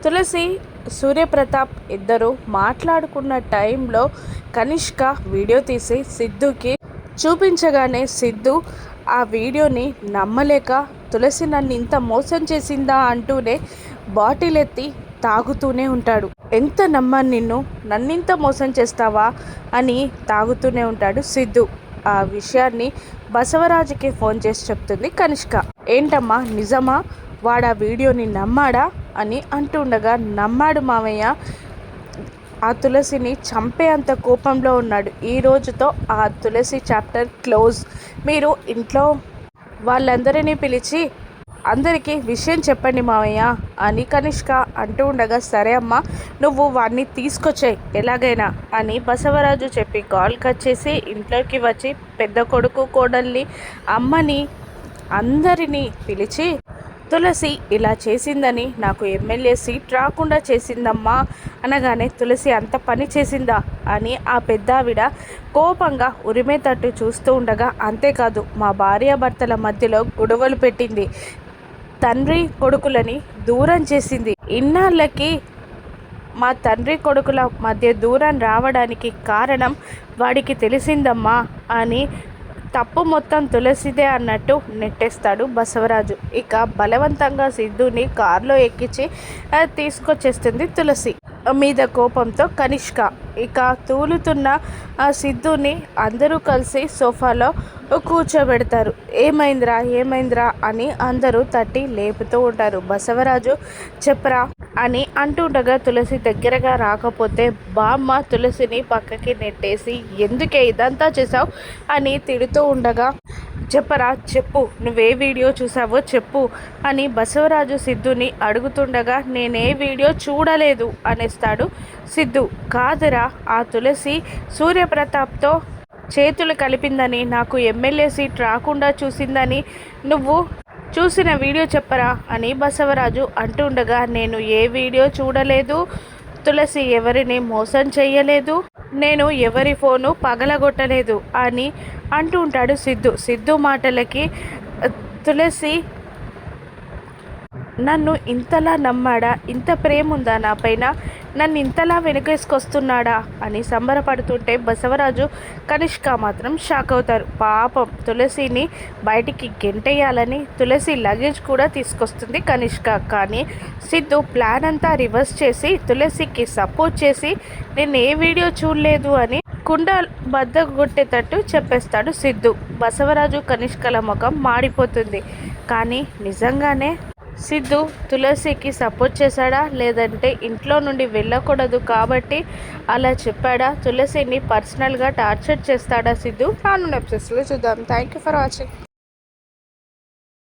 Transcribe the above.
తులసి సూర్యప్రతాప్ ఇద్దరు మాట్లాడుకున్న టైంలో కనిష్క వీడియో తీసి సిద్ధుకి చూపించగానే సిద్ధు ఆ వీడియోని నమ్మలేక తులసి నన్ను ఇంత మోసం చేసిందా అంటూనే బాటిల్ ఎత్తి తాగుతూనే ఉంటాడు. ఎంత నమ్మాను నిన్ను, నన్నింత మోసం చేస్తావా అని తాగుతూనే ఉంటాడు సిద్ధు. ఆ విషయాన్ని బసవరాజుకి ఫోన్ చేసి చెప్తుంది కనిష్క. ఏంటమ్మా నిజమా, వాడు ఆ వీడియోని నమ్మాడా అని అంటుండగా, నమ్మాడు మావయ్య, ఆ తులసిని చంపే అంత కోపంలో ఉన్నాడు. ఈ రోజుతో ఆ తులసి చాప్టర్ క్లోజ్. మీరు ఇంట్లో వాళ్ళందరినీ పిలిచి అందరికీ విషయం చెప్పండి మావయ్య అని కనిష్క అంటూ ఉండగా, సరే అమ్మా నువ్వు వాడిని తీసుకొచ్చాయి ఎలాగైనా అని బసవరాజు చెప్పి కాల్ కట్ చేసి ఇంట్లోకి వచ్చి పెద్ద కొడుకు కోడల్ని అమ్మని అందరినీ పిలిచి, తులసి ఇలా చేసిందని నాకు ఎమ్మెల్యే సీట్ రాకుండా చేసిందమ్మా అనగానే, తులసి అంత పని చేసిందా అని ఆ పెద్దావిడ కోపంగా ఉరిమేతట్టు చూస్తూ ఉండగా, అంతేకాదు మా భార్యాభర్తల మధ్యలో గొడవలు పెట్టింది, తండ్రి కొడుకులని దూరం చేసింది. ఇన్నాళ్ళకి మా తండ్రి కొడుకుల మధ్య దూరం రావడానికి కారణం వాడికి తెలిసిందమ్మా అని తప్పు మొత్తం తులసిదే అన్నట్టు నెట్టేస్తాడు బసవరాజు. ఇక బలవంతంగా సిద్ధుని కారులో ఎక్కించి తీసుకొచ్చేస్తుంది తులసి మీద కోపంతో కనిష్క. ఇక తూలుతున్న ఆ సిద్ధుని అందరూ కలిసి సోఫాలో కూర్చోబెడతారు. ఏమైందిరా అని అందరూ తట్టి లేపుతూ ఉంటారు. బసవరాజు చెప్పరా అని అంటుండగా, తులసి దగ్గరగా రాకపోతే బామ్మ తులసిని పక్కకి నెట్టేసి ఎందుకే ఇదంతా చేసావు అని తిడుతూ ఉండగా, చెప్పరా చెప్పు, నువ్వే వీడియో చూసావో చెప్పు అని బసవరాజు సిద్ధుని అడుగుతుండగా, నేనే వీడియో చూడలేదు అనేస్తాడు సిద్ధు. కాదురా, ఆ తులసి సూర్యప్రతాప్తో చేతులు కలిపిందని, నాకు ఎమ్మెల్యే సీట్ రాకుండా చూసిందని నువ్వు చూసిన వీడియో చెప్పరా అని బసవరాజు అంటుండగా, నేను ఏ వీడియో చూడలేదు, తులసి ఎవరిని మోసం చెయ్యలేదు, నేను ఎవరి ఫోను పగలగొట్టలేదు అని అంటూ ఉంటాడు సిద్ధు. సిద్ధు మాటలకి తులసి నన్ను ఇంతలా నమ్మాడా, ఇంత ప్రేమ ఉందా నా పైన, నన్ను ఇంతలా వెనుకేసుకొస్తున్నాడా అని సంబరపడుతుంటే బసవరాజు కనిష్క మాత్రం షాక్ అవుతారు. పాపం తులసిని బయటికి గెంటేయాలని తులసి లగేజ్ కూడా తీసుకొస్తుంది కనిష్క. కానీ సిద్ధు ప్లాన్ అంతా రివర్స్ చేసి తులసికి సపోర్ట్ చేసి నేను ఏ వీడియో చూడలేదు అని కుండ బద్దగొట్టేటట్టు చెప్పేస్తాడు సిద్ధు. బసవరాజు కనిష్కల ముఖం మాడిపోతుంది. కానీ నిజంగానే సిద్ధు తులసికి సపోర్ట్ చేశాడా, లేదంటే ఇంట్లో నుండి వెళ్ళకూడదు కాబట్టి అలా చెప్పాడా, తులసిని పర్సనల్గా టార్చర్ చేస్తాడా సిద్ధు? రానున్న ఎపిసోడ్స్లో చూద్దాం. Thank you for watching.